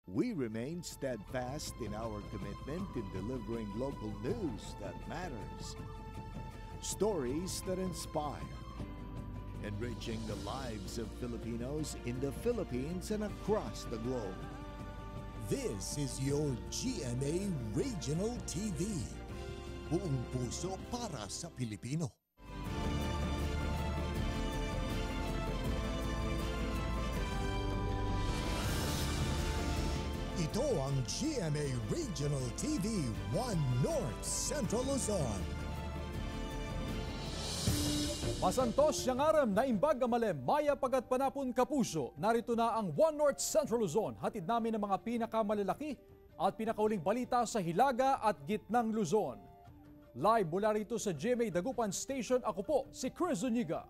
We remain steadfast in our commitment in delivering local news that matters, stories that inspire, enriching the lives of Filipinos in the Philippines and across the globe. This is your GMA Regional TV. Buong puso para sa Pilipino. Ito ang GMA Regional TV 1 North Central Luzon. Masantos siyang aram na imbag amalem, maya pagat panapon kapuso. Narito na ang 1 North Central Luzon. Hatid namin ang mga pinakamalalaki at pinakauling balita sa Hilaga at Gitnang Luzon. Live mula rito sa GMA Dagupan Station, ako po si Chris Zuniga.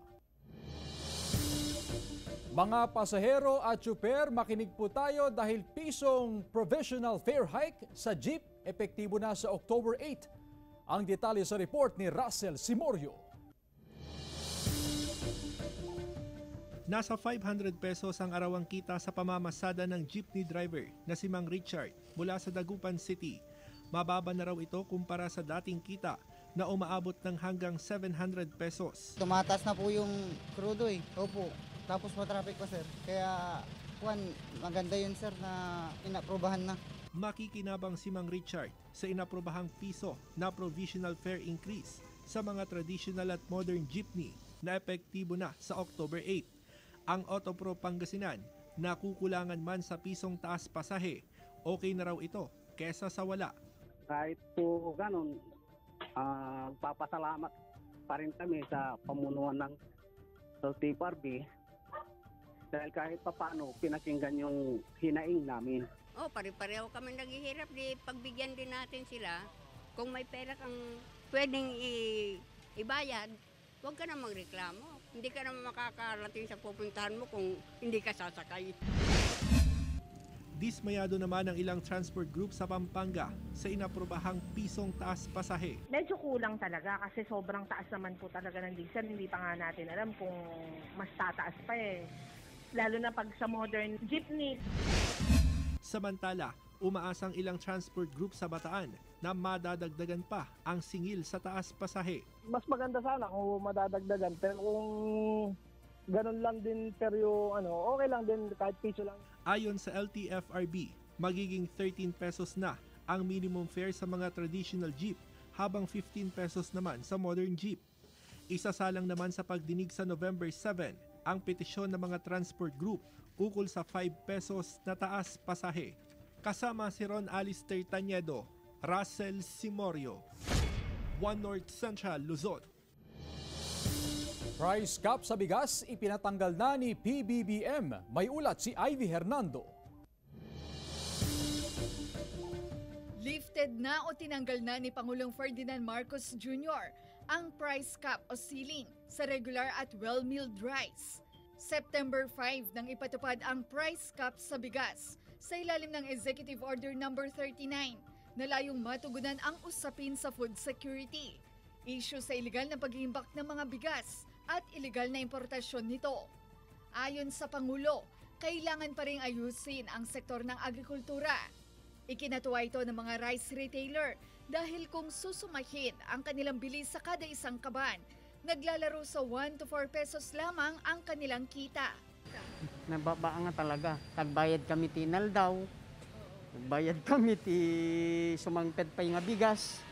Mga pasahero at tsuper, makinig po tayo dahil pisong provisional fare hike sa jeep epektibo na sa October 8. Ang detalye sa report ni Russell Simorio. Nasa 500 pesos ang arawang kita sa pamamasada ng jeepney driver na si Mang Richard mula sa Dagupan City. Mababa na raw ito kumpara sa dating kita na umaabot ng hanggang 700 pesos. Tumataas na po yung crudo eh. Opo. Tapos matraffic pa sir. Kaya maganda yun sir na inaprobahan na. Makikinabang si Mang Richard sa inaprobahang piso na provisional fare increase sa mga traditional at modern jeepney na epektibo na sa October 8. Ang Autopro Pangasinan, nakukulangan man sa pisong taas pasahe, okay na raw ito kesa sa wala. Kahit po ganun, papasalamat pa rin kami sa pamunuan ng LTFRB dahil kahit papano pinakinggan yung hinaing namin. Pare-pareho kami naghihirap, di pagbigyan din natin sila. Kung may pera kang pwedeng ibayad, huwag ka na magreklamo. Hindi ka naman makakarating sa pupuntahan mo kung hindi ka sasakay. Dismayado naman ang ilang transport group sa Pampanga sa inaprobahang pisong taas pasahe. Medyo kulang talaga kasi sobrang taas naman po talaga ng diesel. Hindi pa nga natin alam kung mas tataas pa eh. Lalo na pag sa modern jeepney. Samantala, umaasang ilang transport group sa Bataan na madadagdagan pa ang singil sa taas pasahe. Mas maganda sana kung madadagdagan, pero kung ganun lang din pero okay lang din kahit piso lang. Ayon sa LTFRB, magiging 13 pesos na ang minimum fare sa mga traditional jeep habang 15 pesos naman sa modern jeep. Isasalang naman sa pagdinig sa November 7 ang petisyon ng mga transport group ukol sa 5 pesos na taas pasahe. Kasama si Ron Alistair Tañedo, Russell Simorio, 1 North Central Luzon. Price cap sa bigas ipinatanggal na ni PBBM. May ulat si Ivy Hernando. Lifted na o tinanggal na ni Pangulong Ferdinand Marcos Jr. ang price cap o ceiling sa regular at well-milled rice. September 5 nang ipatupad ang price cap sa bigas sa ilalim ng Executive Order No. 39 na layong matugunan ang usapin sa food security. Issue sa iligal na pag-iimbak ng mga bigas at iligal na importasyon nito. Ayon sa Pangulo, kailangan pa ring ayusin ang sektor ng agrikultura. Ikinatuwa ito ng mga rice retailer dahil kung susumahin ang kanilang bili sa kada isang kaban, naglalaro sa 1 to 4 pesos lamang ang kanilang kita. Nababa nga talaga. Tagbayad kami tinal daw. Nagbayad kami ti sumangped pa yung bigas.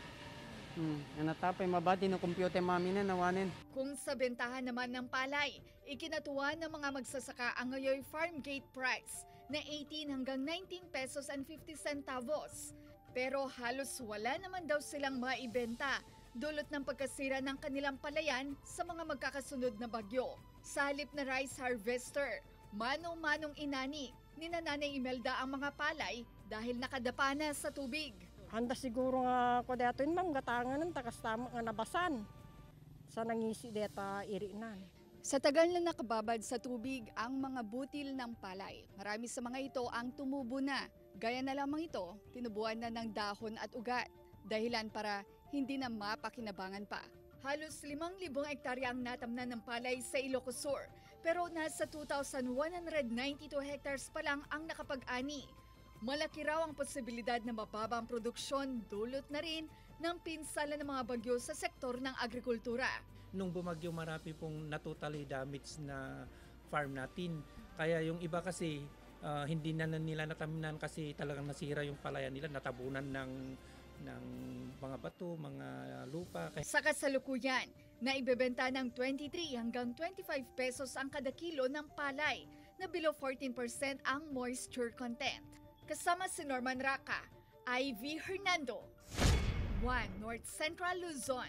Natapay mabati no kompyote mami na nawanin. Kung sa bentahan naman ng palay, ikinatuwa ng mga magsasaka ang ngayon farm gate price na 18 hanggang 19 pesos and 50 centavos. Pero halos wala naman daw silang maibenta dulot ng pagkasira ng kanilang palayan sa mga magkakasunod na bagyo. Sa halip na rice harvester, manong-manong inani ni Nanay Imelda ang mga palay dahil nakadapa na sa tubig. Handa siguro nga ko dito yung gatangan ng takastama nga nabasan. Sa nangisi deta irinan. Sa tagal na nakababad sa tubig ang mga butil ng palay, marami sa mga ito ang tumubo na. Gaya na lamang ito, tinubuan na ng dahon at ugat. Dahilan para hindi na mapakinabangan pa. Halos 5,000 hektarya ang natamnan ng palay sa Ilocos Sur, pero nasa 2,192 hectares pa lang ang nakapag-ani. Malaki raw ang posibilidad na mababa ang produksyon dulot na rin ng pinsala ng mga bagyo sa sektor ng agrikultura. Nung bumagyo, marami pong totally damaged na farm natin. Kaya yung iba kasi hindi na nila nataminan kasi talagang nasira yung palayan nila, natabunan ng mga bato, mga lupa. Sa kasalukuyan, naibebenta ng 23 hanggang 25 pesos ang kada kilo ng palay na below 14% ang moisture content. Kasama si Norman Raca, Ivy Hernando, One North Central Luzon.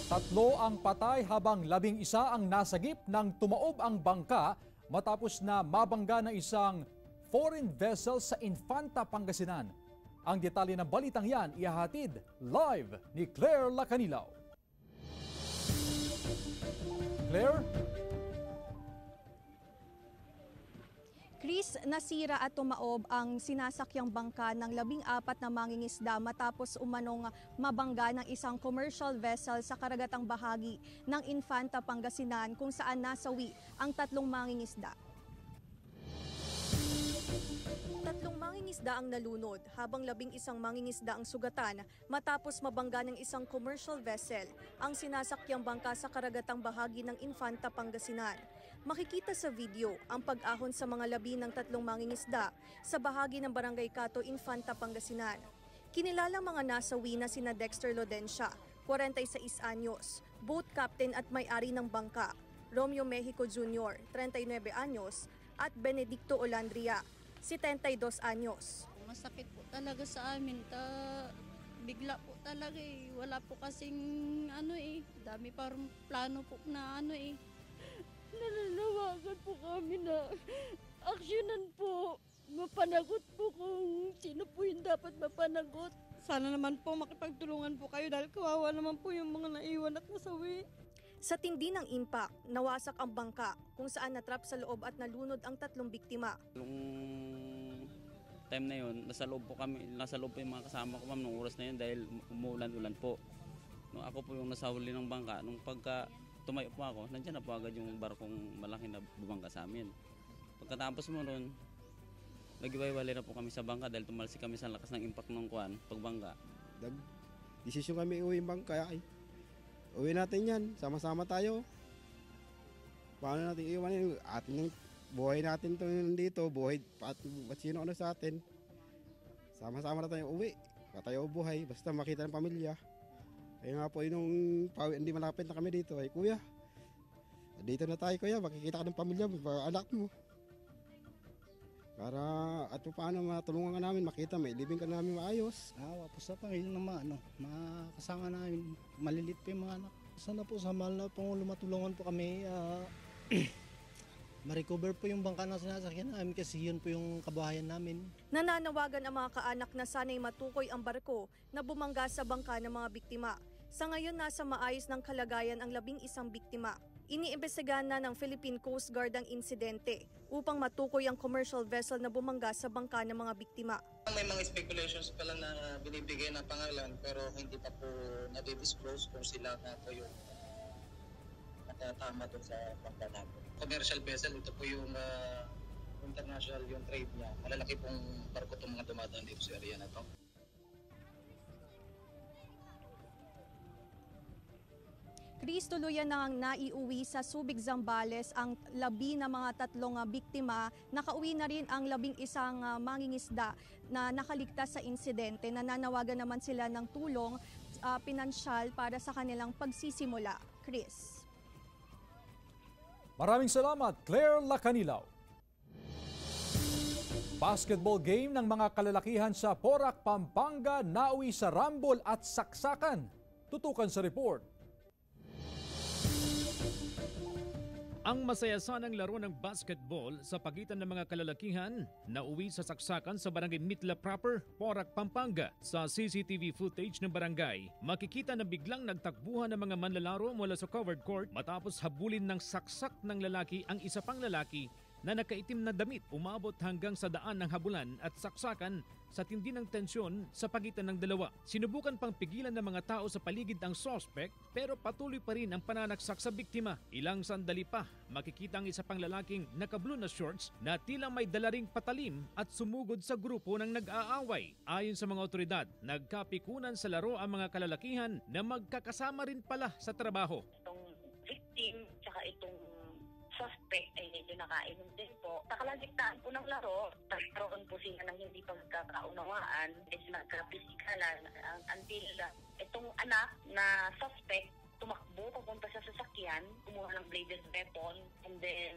3 ang patay habang 11 ang nasagip nang tumaob ang bangka matapos na mabangga ng isang foreign vessel sa Infanta, Pangasinan. Ang detalye ng balitang yan ihahatid live ni Claire Lacanilaw. Claire? Chris, nasira at tumaob ang sinasakyang bangka ng 14 na mangingisda matapos umanong mabangga ng isang commercial vessel sa karagatang bahagi ng Infanta, Pangasinan kung saan nasawi ang 3 mangingisda. 3 mangingisda ang nalunod habang 11 mangingisda ang sugatan matapos mabangga ng isang commercial vessel ang sinasakyang bangka sa karagatang bahagi ng Infanta, Pangasinan. Makikita sa video ang pag-ahon sa mga labi ng 3 mangingisda sa bahagi ng Barangay Cato, Infanta, Pangasinan. Kinilalang mga nasawi na sina Dexter Lodencia, 46 anyos, boat captain at may-ari ng bangka, Romeo Mexico Jr., 39 anyos, at Benedicto Olandria, 72 anyos. Masakit po talaga sa amin. Bigla po talaga eh. Wala po kasing dami parang plano po na Nananawagan po kami na aksyonan po. Mapanagot po kung sino po yung dapat mapanagot. Sana naman po makipagtulungan po kayo dahil kawawa naman po yung mga naiwan at nasawi. Sa tindi ng impact, nawasak ang bangka kung saan natrap sa loob at nalunod ang 3 biktima. Nung time na yun, nasa loob po yung mga kasama ko ma'am nung oras na yun dahil umuulan-ulan po. Nung ako po yung nasahuli ng bangka, nung pagka tumayo po ako, nandiyan na po agad yung barkong malaki na bumangga sa amin. Pagkatapos mo ron, nag-iwalay na po kami sa bangka dahil tumalsik kami sa lakas ng impact ng pagbangga. Desisyon kami uwi yung bangka. Uwi natin yan, sama-sama tayo. Paano natin iwan yun? Atin yung buhay natin dito, buhay at sino sa atin. Sama-sama na tayo uwi, tayo buhay, basta makita ng pamilya. Kaya nga po nung hindi malapit na kami dito, kuya, dito na tayo kuya, makikita ka ng pamilya mo, anak mo. Para at paano matulungan ka namin, makita, may living ka namin maayos. Po sa Panginoon naman, makasama namin, malilit pa yung mga anak. Sana po sa mahal na Pangulo matulungan po kami, ma-recover po yung bangka na sinasakyan namin kasi yun po yung kabuhayan namin. Nananawagan ang mga kaanak na sana'y matukoy ang barko na bumangga sa bangka ng mga biktima. Sa ngayon, nasa maayos ng kalagayan ang 11 biktima. Iniimbestigahan na ng Philippine Coast Guard ang insidente upang matukoy ang commercial vessel na bumangga sa bangka ng mga biktima. May mga speculations pa lang na binibigay ng pangalan pero hindi pa po na-disclose kung sila na po yung natatama doon sa bangka natin. Commercial vessel, ito po yung international yung trade niya. Malalaki pong barko itong mga dumadaan dito sa area na to. Chris, tuluyan na ang naiuwi sa Subic, Zambales ang labi ng mga 3 biktima. Nakauwi na rin ang 11 mangingisda na nakaligtas sa insidente. Nananawagan naman sila ng tulong pinansyal para sa kanilang pagsisimula. Chris. Maraming salamat, Claire Lacanilaw. Basketball game ng mga kalalakihan sa Porac, Pampanga nauwi sa rambol at saksakan. Tutukan sa report. Ang masayasanang laro ng basketball sa pagitan ng mga kalalakihan nauwi sa saksakan sa barangay Mitla Proper, Porac, Pampanga. Sa CCTV footage ng barangay, makikita na biglang nagtakbuhan ng mga manlalaro mula sa covered court matapos habulin ng saksak ng lalaki ang isa pang lalaki na nakaitim na damit umabot hanggang sa daan ng habulan at saksakan sa tindi ng tensyon sa pagitan ng dalawa. Sinubukan pang pigilan ng mga tao sa paligid ang suspect pero patuloy pa rin ang pananaksak sa biktima. Ilang sandali pa, makikita ang isa pang lalaking naka-blue na shorts na tila may dala ring patalim at sumugod sa grupo ng nag-aaway. Ayon sa mga otoridad, nagkapikunan sa laro ang mga kalalakihan na magkakasama rin pala sa trabaho. Itong victim tsaka itong suspect ay medyo nakainom din po. Sa kalagitnaan po ng laro, nagkaroon po sila ng hindi pagkakaunawaan, medyo nagkapisikalan until itong anak na suspect tumakbo papunta sa sasakyan, kumuha ng bladed weapon, and then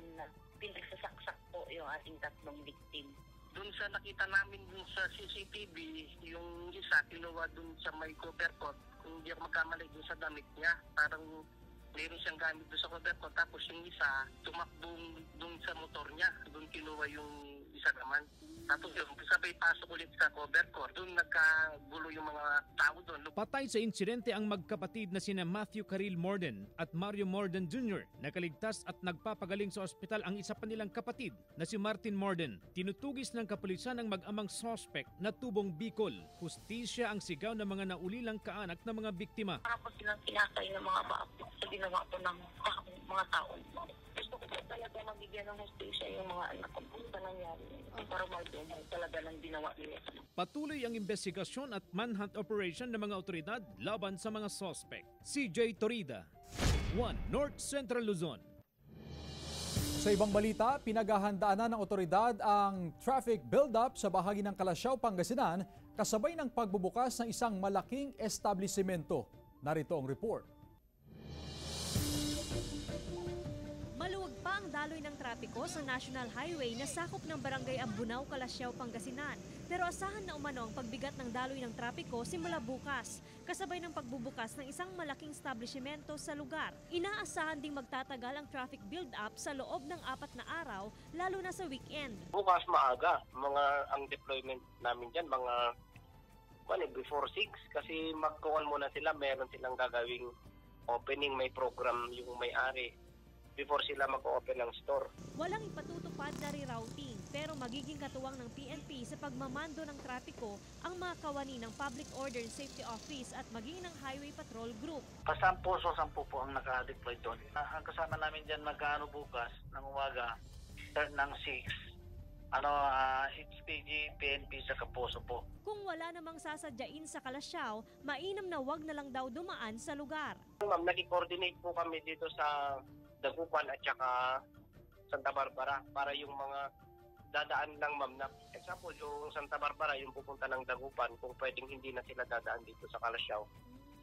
pinagsasaksak po yung ating tatlong victim. Doon sa nakita namin dun sa CCTV, yung isa kinuha dun sa may cover coat, kung hindi ako magkamali dun sa damit niya, parang meron siyang gamit doon sa cover coat, tapos yung isa tumakbong doon sa motor niya, doon kinuha yung isa naman. Tapos yung sabay pasok ulit sa cover court, doon nagkagulo yung mga tao doon. Patay sa insidente ang magkapatid na sina Matthew Caril Morden at Mario Morden Jr. Nakaligtas at nagpapagaling sa ospital ang isa pa nilang kapatid na si Martin Morden. Tinutugis ng kapulisan ang mag-amang suspect na tubong Bicol. Hustisya ang sigaw ng mga naulilang kaanak ng mga biktima. Tapos silang pinatay ng mga bata sa ginawa po ng mga tao. Gusto ko po talaga mabigyan ng hustisya yung mga anak ko sa nangyari. Para mag-dumay talaga ng ginawa nila. Patuloy ang investigasyon at manhunt operation ng mga otoridad laban sa mga suspect. CJ Torida, 1 North Central Luzon. Sa ibang balita, pinaghahandaan na ng otoridad ang traffic build-up sa bahagi ng Calasiao, Pangasinan kasabay ng pagbubukas ng isang malaking establisimento. Narito ang report. Maluwag pa ang daloy ng trapiko sa National Highway na sakop ng Barangay Ambunao, Calasiao, Pangasinan. Pero asahan na umano ang pagbigat ng daloy ng trapiko simula bukas, kasabay ng pagbubukas ng isang malaking establishmento sa lugar. Inaasahan ding magtatagal ang traffic build-up sa loob ng 4 na araw, lalo na sa weekend. Bukas maaga, ang deployment namin dyan, before 6, kasi magkuhan muna sila, meron silang gagawing opening, may program yung may-ari before sila mag-open ng store. Walang ipatutupad na rerouting, pero magiging katuwang ng PNP sa pagmamando ng trapiko ang mga kawani ng Public Order and Safety Office at maging ng Highway Patrol Group. 10 po ang naka-deploy doon. Ang kasama namin dyan bukas ng umaga, start ng 6. HPG, PNP sa Kapuso po. Kung wala namang sasadyain sa Calasiao, mainam na wag na lang daw dumaan sa lugar. Ma'am, naki-coordinate po kami dito sa Dagupan at saka Santa Barbara para yung mga dadaan lang, ma'am, na example yung Santa Barbara, yung pupunta ng Dagupan, kung pwedeng hindi na sila dadaan dito sa Calasiao,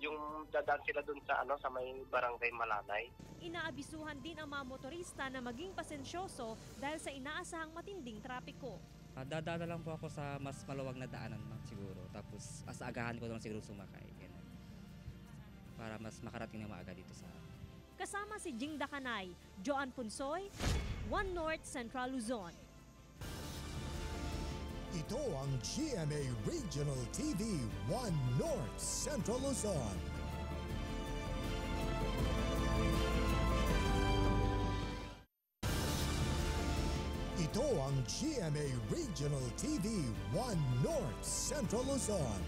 yung dadaan sila dun sa sa may Barangay Malanay. Inaabisuhan din ang mga motorista na maging pasensyoso dahil sa inaasahang matinding trapiko. Dadaan lang po ako sa mas maluwag na daanan, ma'am, siguro. Tapos agahan ko lang siguro sumakay. Ganun. Para mas makarating na maaga dito sa... Kasama si Jing Dakanay, Joan Punsoy, 1 North Central Luzon. Ito ang GMA Regional TV 1 North Central Luzon. Ito ang GMA Regional TV 1 North Central Luzon.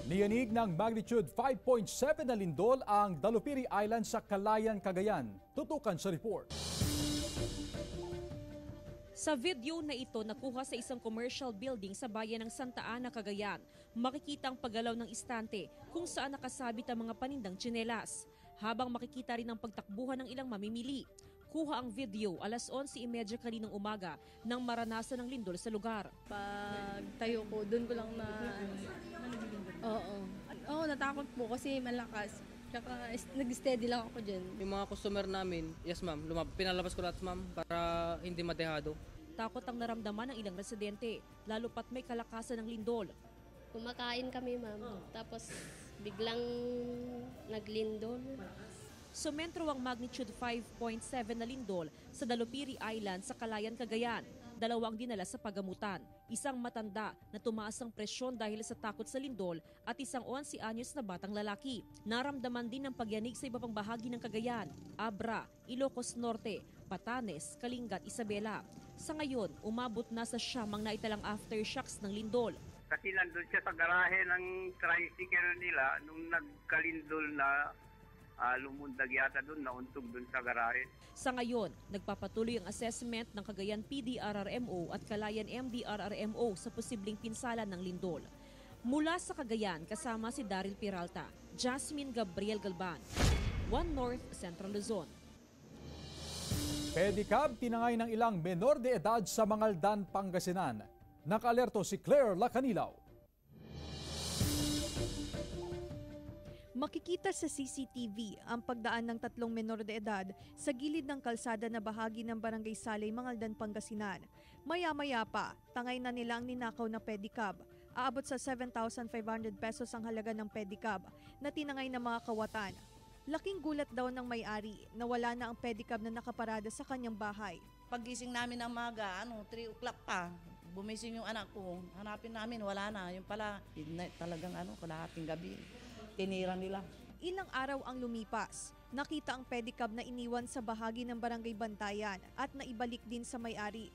Niyanig ng magnitude 5.7 na lindol ang Dalupiri Island sa Calayan, Cagayan. Tutukan sa report. Sa video na ito nakuha sa isang commercial building sa bayan ng Santa Ana, Cagayan, makikita ang paggalaw ng istante kung saan nakasabit ang mga panindang tsinelas. Habang makikita rin ang pagtakbuhan ng ilang mamimili. Kuha ang video 11:30 kaninang umaga nang maranasan ng lindol sa lugar. Pag tayo ko, doon ko lang Oo, natakot po kasi malakas. Tsaka nag-steady lang ako dyan. Yung mga customer namin, yes ma'am, pinalabas ko lahat ma'am para hindi madehado. Takot ang naramdaman ng ilang residente, lalo pat may kalakasan ng lindol. Kumakain kami, ma'am. Tapos biglang naglindol. Sumentro ang magnitude 5.7 na lindol sa Dalupiri Island sa Calayan, Cagayan. 2 ang dinala sa pagamutan. Isang matanda na tumaas ang presyon dahil sa takot sa lindol at isang 11 anyos na batang lalaki. Naramdaman din ng pagyanig sa iba pang bahagi ng Cagayan, Abra, Ilocos Norte, Batanes, Kalinga at Isabela. Sa ngayon, umabot na sa 9 ang naitalang aftershocks ng lindol. Kasi nandun siya sa garahe ng tricycle nila nung nagkalindol na lumundag yata doon, nauntog doon sa garahe. Sa ngayon, nagpapatuloy ang assessment ng Cagayan PDRRMO at Calayan MDRRMO sa posibleng pinsala ng lindol. Mula sa Cagayan, kasama si Daryl Peralta, Jasmine Gabriel Galban, One North Central Luzon. Pedicab tinangay ng ilang menor de edad sa Mangaldan, Pangasinan. Naka-alerto si Claire Lacanilaw. Makikita sa CCTV ang pagdaan ng 3 menor de edad sa gilid ng kalsada na bahagi ng Barangay Salay, Mangaldan, Pangasinan. Maya-maya pa, tangay na nila ang ninakaw na pedicab. Aabot sa 7,500 pesos ang halaga ng pedicab na tinangay ng mga kawatan. Laking gulat daw ng may-ari na wala na ang pedicab na nakaparada sa kanyang bahay. Pagising namin ng maga, 3 o'clock pa, bumising yung anak ko. Hanapin namin, wala na. Yung pala, midnight talagang kalahating gabi. Tinira nila. Ilang araw ang lumipas. Nakita ang pedicab na iniwan sa bahagi ng Barangay Bantayan at naibalik din sa may-ari.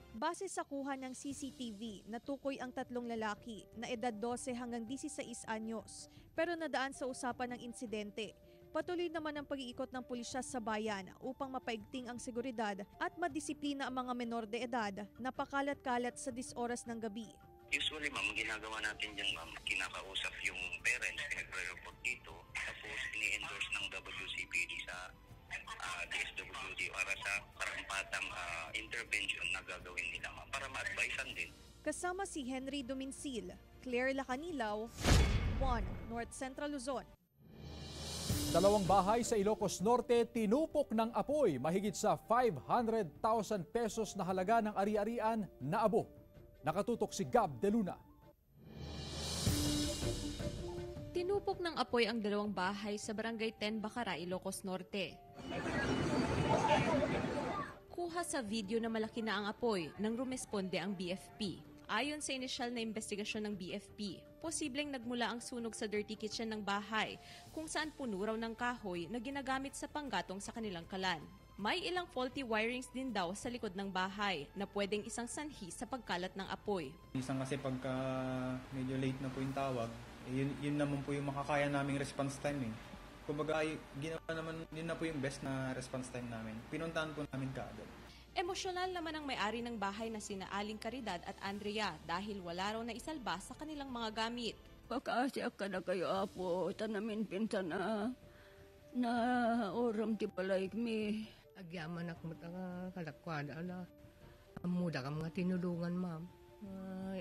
Base sa kuha ng CCTV, natukoy ang 3 lalaki na edad 12 hanggang 16 anyos pero nadaan sa usapan ng insidente. Patuloy naman ang pag-iikot ng pulisya sa bayan upang mapaigting ang seguridad at madisiplina ang mga menor de edad na pakalat-kalat sa 10 oras ng gabi. Usually, ma'am, ginagawa natin dyan, ma'am, kinakausap yung parents, pinagre-report dito, tapos ini-endorse ng WCPD sa DSWD para sa karampatang intervention na gagawin nila, ma'am, para ma-advisean din. Kasama si Henry Dominsil, Claire Lacanilaw, One North Central Luzon. 2 bahay sa Ilocos Norte tinupok ng apoy, mahigit sa 500,000 pesos na halaga ng ari-arian na abo. Nakatutok si Gab De Luna. Tinupok ng apoy ang 2 bahay sa Barangay 10 Bacara, Ilocos Norte. Kuha sa video na malaki na ang apoy nang rumesponde ang BFP. Ayon sa inisyal na investigasyon ng BFP, posibleng nagmula ang sunog sa dirty kitchen ng bahay kung saan puno raw ng kahoy na ginagamit sa panggatong sa kanilang kalan. May ilang faulty wirings din daw sa likod ng bahay na pwedeng isang sanhi sa pagkalat ng apoy. Isang kasi pagka medyo late na po yung tawag, yun naman po yung makakaya naming response time eh. Kumbaga ginawa naman, yun na po yung best na response time namin. Pinuntahan po namin kaagad. Emosyonal naman ang may-ari ng bahay na sina Aling Caridad at Andrea dahil wala raw na isalba sa kanilang mga gamit. Pagkasya ka na kayo apo, tanamin pinsan na oram ti palay kami. Agyaman ako matang kalakwada na. Amuda ka mga tinulungan, ma'am.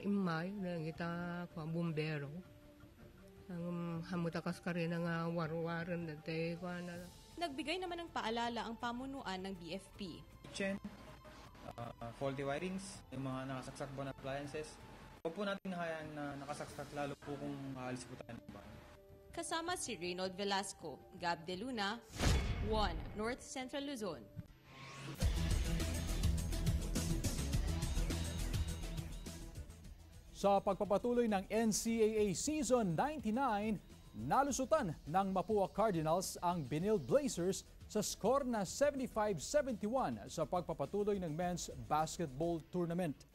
Imay, na kita kwa bumbero. Ang hamutakas ka rin ng warwaran na tayo kwa na. Nagbigay naman ng paalala ang pamunuan ng BFP. Kitchen, faulty wirings, yung mga nakasaksak po na appliances. Huwag po natin hayaan na nakasaksak lalo po kung aalis po tayo ng bahay. Kasama si Reynold Velasco, Gab De Luna, One North Central Luzon. Sa pagpapatuloy ng NCAA Season 99, nalusutan ng Mapua Cardinals ang Benil Blazers sa score na 75-71 sa pagpapatuloy ng men's basketball tournament.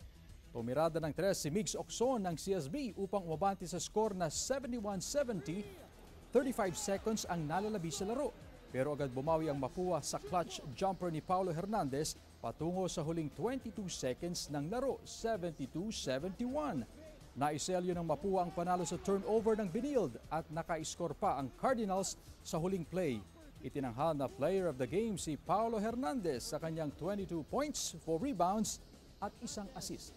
Tumirada ng 3 si Migs Oxon ng CSB upang umabante sa score na 71-70. 35 seconds ang nalalabi sa laro. Pero agad bumawi ang Mapua sa clutch jumper ni Paulo Hernandez patungo sa huling 22 seconds ng laro, 72-71. Naiselyo ng Mapua ang panalo sa turnover ng Benilde at naka-score pa ang Cardinals sa huling play. Itinanghal na player of the game si Paulo Hernandez sa kanyang 22 points, 4 rebounds at 1 assist.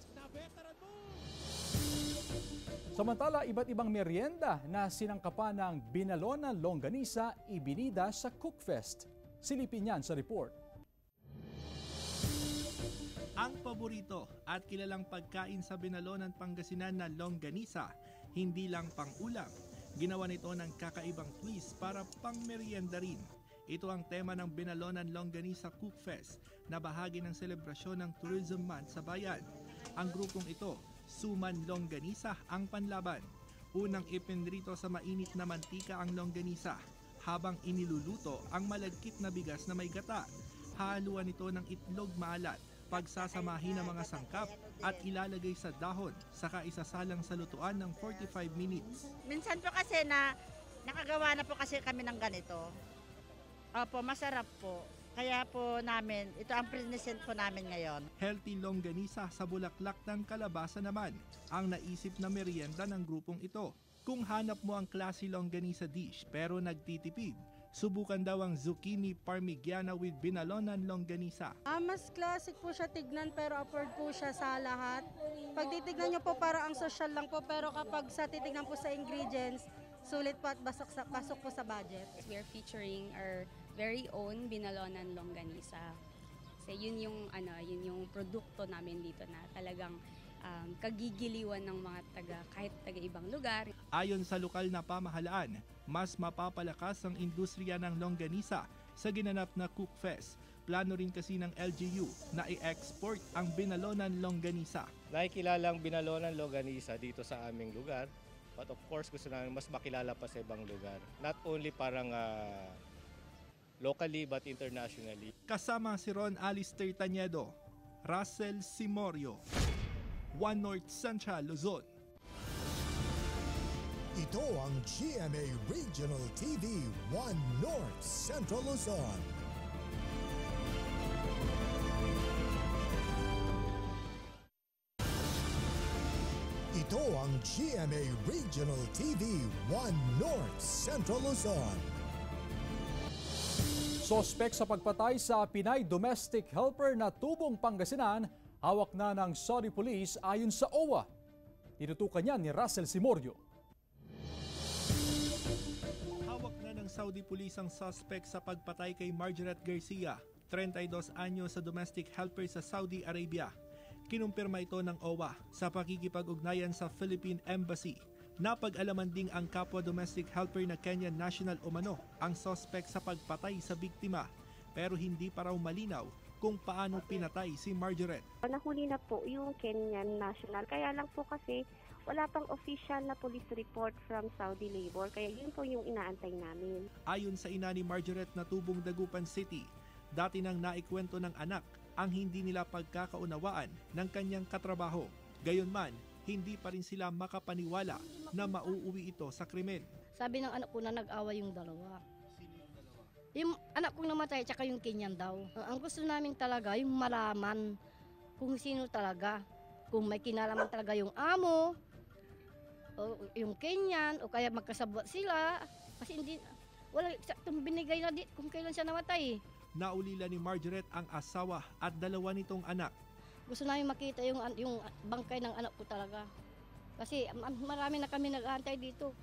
Samantala, iba't ibang merienda na sinangkapan ng Binalona Longganisa ibinida sa Cookfest. Silipin yan sa report. Ang paborito at kilalang pagkain sa Binalonan, Pangasinan na longganisa, hindi lang pang-ulam. Ginawa nito ng kakaibang twist para pang-merienda rin. Ito ang tema ng Binalonan Longganisa Cook Fest na bahagi ng selebrasyon ng Tourism Month sa bayan. Ang grupong ito, Suman Longganisa ang panlaban. Unang ipinrito sa mainit na mantika ang longganisa habang iniluluto ang malagkit na bigas na may gata. Haluan ito ng itlog maalat, pagsasamahin ng mga sangkap at ilalagay sa dahon, saka isasalang sa lutuan ng 45 minutes. Minsan po kasi nakagawa na po kasi kami ng ganito. Opo, masarap po. Kaya po namin, ito ang present po namin ngayon. Healthy longganisa sa bulaklak ng kalabasa naman ang naisip na merienda ng grupong ito. Kung hanap mo ang classy longganisa dish pero nagtitipid, subukan daw ang zucchini parmigiana with binalonan longganisa. Mas classic po siya tignan pero afford po siya sa lahat. Pag titignan nyo po para ang social lang po, pero kapag sa titignan po sa ingredients, sulit po at pasok po sa budget. We are featuring our very own binalonan longganisa. Kasi yun yung produkto namin dito na talagang kagigiliwan ng mga kahit taga ibang lugar. Ayon sa lokal na pamahalaan, mas mapapalakas ang industriya ng longganisa sa ginanap na Cook Fest. Plano rin kasi ng LGU na i-export ang binalonan longganisa. Nakikilala ang binalonan longganisa dito sa aming lugar, but of course gusto namin mas makilala pa sa ibang lugar. Not only parang locally but internationally. Kasama si Ron Alistair Tañedo, Russell Simorio, One North Central Luzon. Ito ang GMA Regional TV One North Central Luzon. Ito ang GMA Regional TV One North Central Luzon. Sospek sa pagpatay sa Pinay domestic helper na tubong Pangasinan, hawak na ng Saudi Police ayon sa OWA. Tinutukan niya ni Russell Simorio. Hawak na ng Saudi Police ang suspect sa pagpatay kay Margaret Garcia, 32 anyo sa domestic helper sa Saudi Arabia. Kinumpirma ito ng OWA sa pakikipag-ugnayan sa Philippine Embassy. Napag-alaman ding ang kapwa domestic helper na Kenyan national umano ang suspect sa pagpatay sa biktima, pero hindi pa raw malinaw kung paano pinatay si Margaret. Nahuli na po yung Kenyan national, kaya lang po kasi wala pang official na police report from Saudi Labor, kaya yun po yung inaantay namin. Ayon sa ina ni Margaret na tubong Dagupan City, dati nang naikwento ng anak ang hindi nila pagkakaunawaan ng kanyang katrabaho. Gayunman, hindi pa rin sila makapaniwala na mauuwi ito sa krimen. Sabi ng anak ko na nag-away yung dalawa. Yung anak kong namatay tsaka yung Kenyan daw. Ang gusto namin talaga yung malaman kung sino talaga. Kung may kinalaman talaga yung amo, o yung Kenyan, o kaya magkasabwat sila. Kasi hindi, wala eksaktong binigay na dit kung kailan siya namatay. Naulila ni Margaret ang asawa at dalawa nitong anak. Gusto namin makita yung bangkay ng anak ko talaga. Kasi marami na kami nag-aantay dito.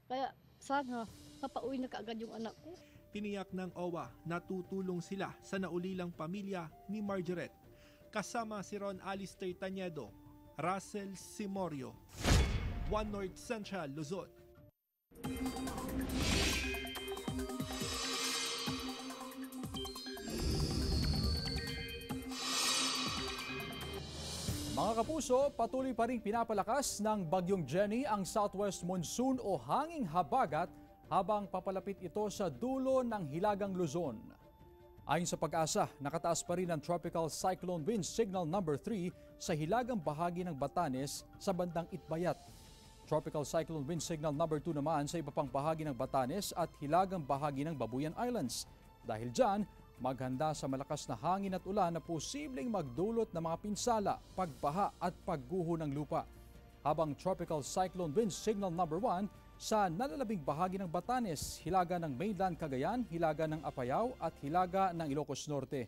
Kaya sana mapauwi na kaagad yung anak ko. Tiniyak ng OWA na tutulong sila sa naulilang pamilya ni Margaret. Kasama si Ron Alistair Tañedo, Russell Simorio, One North Central Luzon. Mga kapuso, patuloy pa rin pinapalakas ng Bagyong Jenny ang southwest monsoon o hanging habagat habang papalapit ito sa dulo ng Hilagang Luzon. Ayon sa Pag-asa, nakataas pa rin ang Tropical Cyclone Wind Signal number 3 sa hilagang bahagi ng Batanes sa bandang Itbayat. Tropical Cyclone Wind Signal number 2 naman sa iba pang bahagi ng Batanes at hilagang bahagi ng Babuyan Islands. Dahil dyan, maghanda sa malakas na hangin at ulan na posibleng magdulot ng mga pinsala, pagbaha at pagguho ng lupa. Habang Tropical Cyclone Wind Signal number 1 sa nalalabing bahagi ng Batanes, hilaga ng mainland Cagayan, hilaga ng Apayao at hilaga ng Ilocos Norte.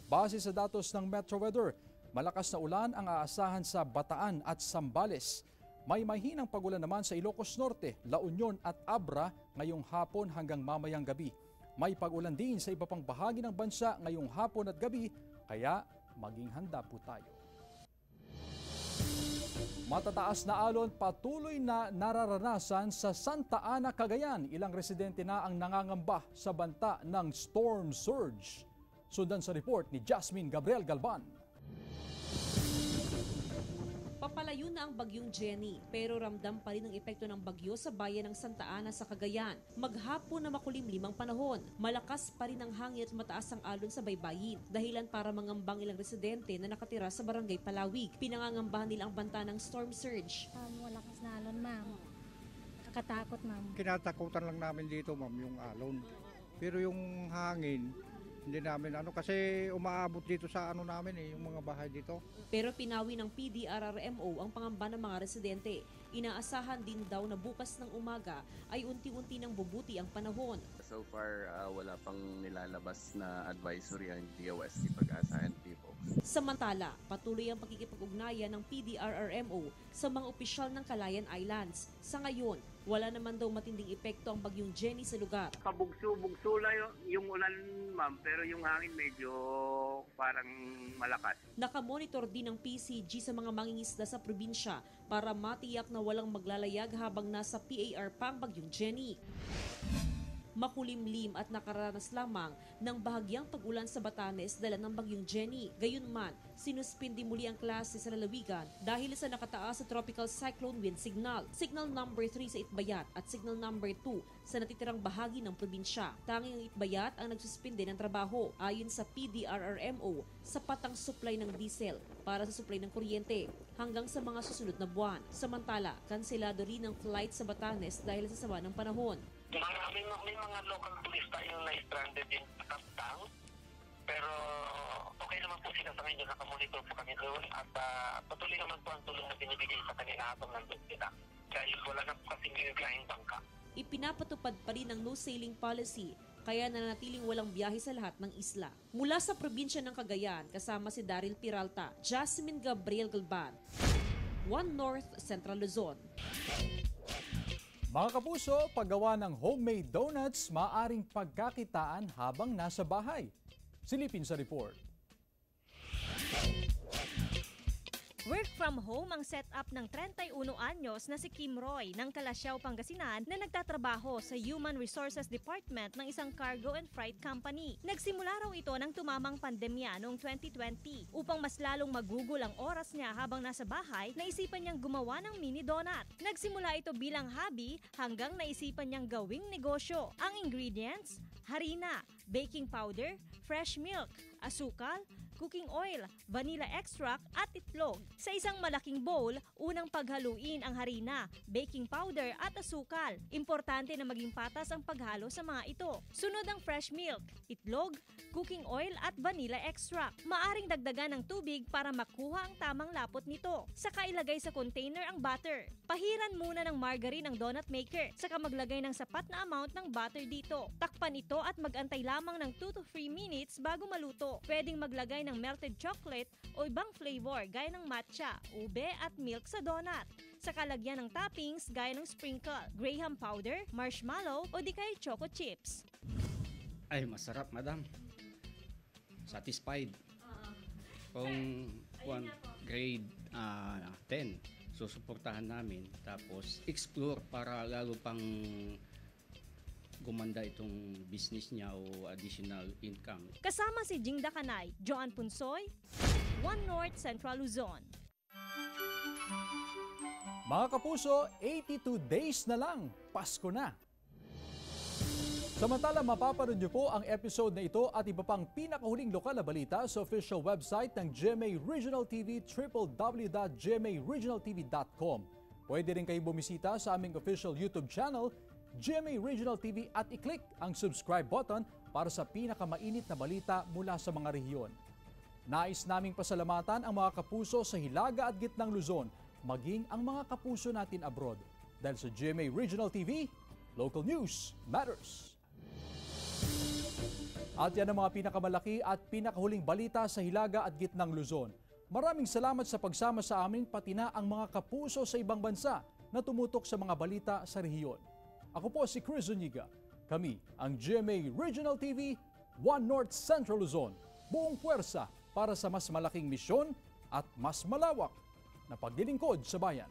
Base sa datos ng Metro Weather, malakas na ulan ang aasahan sa Bataan at Zambales. May mahinang pagulan naman sa Ilocos Norte, La Union at Abra ngayong hapon hanggang mamayang gabi. May pag-ulan din sa iba pang bahagi ng bansa ngayong hapon at gabi, kaya maging handa po tayo. Matataas na alon patuloy na nararanasan sa Santa Ana, Cagayan. Ilang residente na ang nangangamba sa banta ng storm surge. Sundan sa report ni Jasmine Gabriel Galban. Papalayo na ang bagyong Jenny, pero ramdam pa rin ang epekto ng bagyo sa bayan ng Santa Ana sa Cagayan. Maghapon na makulimlim ang panahon. Malakas pa rin ang hangin at mataas ang alon sa baybayin. Dahilan para mangambang ilang residente na nakatira sa Barangay Palawig. Pinangangambahan nila ang banta ng storm surge. Malakas na alon, ma'am. Nakakatakot, ma'am. Kinatakutan lang namin dito, ma'am, yung alon. Pero yung hangin, hindi namin kasi umaabot dito sa namin yung mga bahay dito. Pero pinawi ng PDRRMO ang pangamba ng mga residente. Inaasahan din daw na bukas ng umaga ay unti-unti nang bubuti ang panahon. So far, wala pang nilalabas na advisory ang DOST Pag-asa and people. Samantala, patuloy ang pakikipag-ugnayan ng PDRRMO sa mga opisyal ng Calayan Islands. Sa ngayon, wala naman daw matinding epekto ang bagyong Jenny sa lugar. Pabugso-bugso lang yung ulan, ma'am, pero yung hangin medyo parang malakas. Nakamonitor din ng PCG sa mga mangingisda sa probinsya para matiyak na walang maglalayag habang nasa PAR pa ang bagyong Jenny. Makulimlim at nakaranas lamang ng bahagyang pag-ulan sa Batanes dala ng bagyong Jenny. Gayunman, sinuspindi muli ang klase sa lalawigan dahil sa nakataas sa tropical cyclone wind signal. Signal number 3 sa Itbayat at signal number 2 sa natitirang bahagi ng probinsya. Tanging ang Itbayat ang nagsuspindi ng trabaho. Ayon sa PDRRMO, sapat ang supply ng diesel para sa supply ng kuryente hanggang sa mga susunod na buwan. Samantala, kanselado rin ang flight sa Batanes dahil sa sama ng panahon. May mga local turista yung na-stranded din sa Kaptang. Pero okay naman po sila sa ngayon. Nakamonitor po kami doon. At patuloy naman po ang tulong na binibigay sa kanila habang nandun sila. Dahil wala na po kasing bigayang bangka. Ipinapatupad pa rin ang no-sailing policy kaya nanatiling walang biyahe sa lahat ng isla. Mula sa probinsya ng Cagayan, kasama si Daryl Peralta, Jasmine Gabriel Galban, One North Central Luzon. Mga kapuso, paggawa ng homemade donuts maaring pagkakitaan habang nasa bahay. Silipin sa report. Work from home ang setup ng 31 anyos na si Kim Roy ng Calasiao, Pangasinan na nagtatrabaho sa Human Resources Department ng isang cargo and freight company. Nagsimula raw ito nang tumamang pandemya noong 2020. Upang mas lalong magugol ang oras niya habang nasa bahay, naisipan niyang gumawa ng mini donut. Nagsimula ito bilang hobby hanggang naisipan niyang gawing negosyo. Ang ingredients, harina, baking powder, fresh milk, asukal, cooking oil, vanilla extract at itlog. Sa isang malaking bowl, unang paghaluin ang harina, baking powder at asukal. Importante na maging patas ang paghalo sa mga ito. Sunod ang fresh milk, itlog, cooking oil at vanilla extract. Maaring dagdagan ng tubig para makuha ang tamang lapot nito. Saka ilagay sa container ang butter. Pahiran muna ng margarine ang donut maker. Saka maglagay ng sapat na amount ng butter dito. Takpan ito at magantay lamang ng 2 to 3 minutes bago maluto. Pwedeng maglagay ng melted chocolate o ibang flavor gaya ng matcha, ube at milk sa donut. Saka lagyan ng toppings gaya ng sprinkle, graham powder, marshmallow o di kaya choco chips. Ay, masarap, madam. Satisfied. Kung grade 10, susuportahan namin. Tapos explore para lalo pang gumanda itong business niya o additional income. Kasama si Jing Dakanay, Joan Punsoy, One North Central Luzon. Mga kapuso, 82 days na lang, Pasko na. Samantala, mapapanood niyo po ang episode na ito at iba pang pinakahuling lokal na balita sa official website ng GMA Regional TV, www.gmaregionaltv.com. Pwede rin kayo bumisita sa aming official YouTube channel, GMA Regional TV, at i-click ang subscribe button para sa pinakamainit na balita mula sa mga rehiyon. Nais naming pasalamatan ang mga kapuso sa Hilaga at Gitnang Luzon, maging ang mga kapuso natin abroad. Dahil sa GMA Regional TV, local news matters. At yan ang mga pinakamalaki at pinakahuling balita sa Hilaga at Gitnang Luzon. Maraming salamat sa pagsama sa amin, pati na ang mga kapuso sa ibang bansa na tumutok sa mga balita sa rehiyon. Ako po si Chris Zuniga. Kami ang GMA Regional TV, One North Central Luzon. Buong puwersa para sa mas malaking misyon at mas malawak na paglilingkod sa bayan.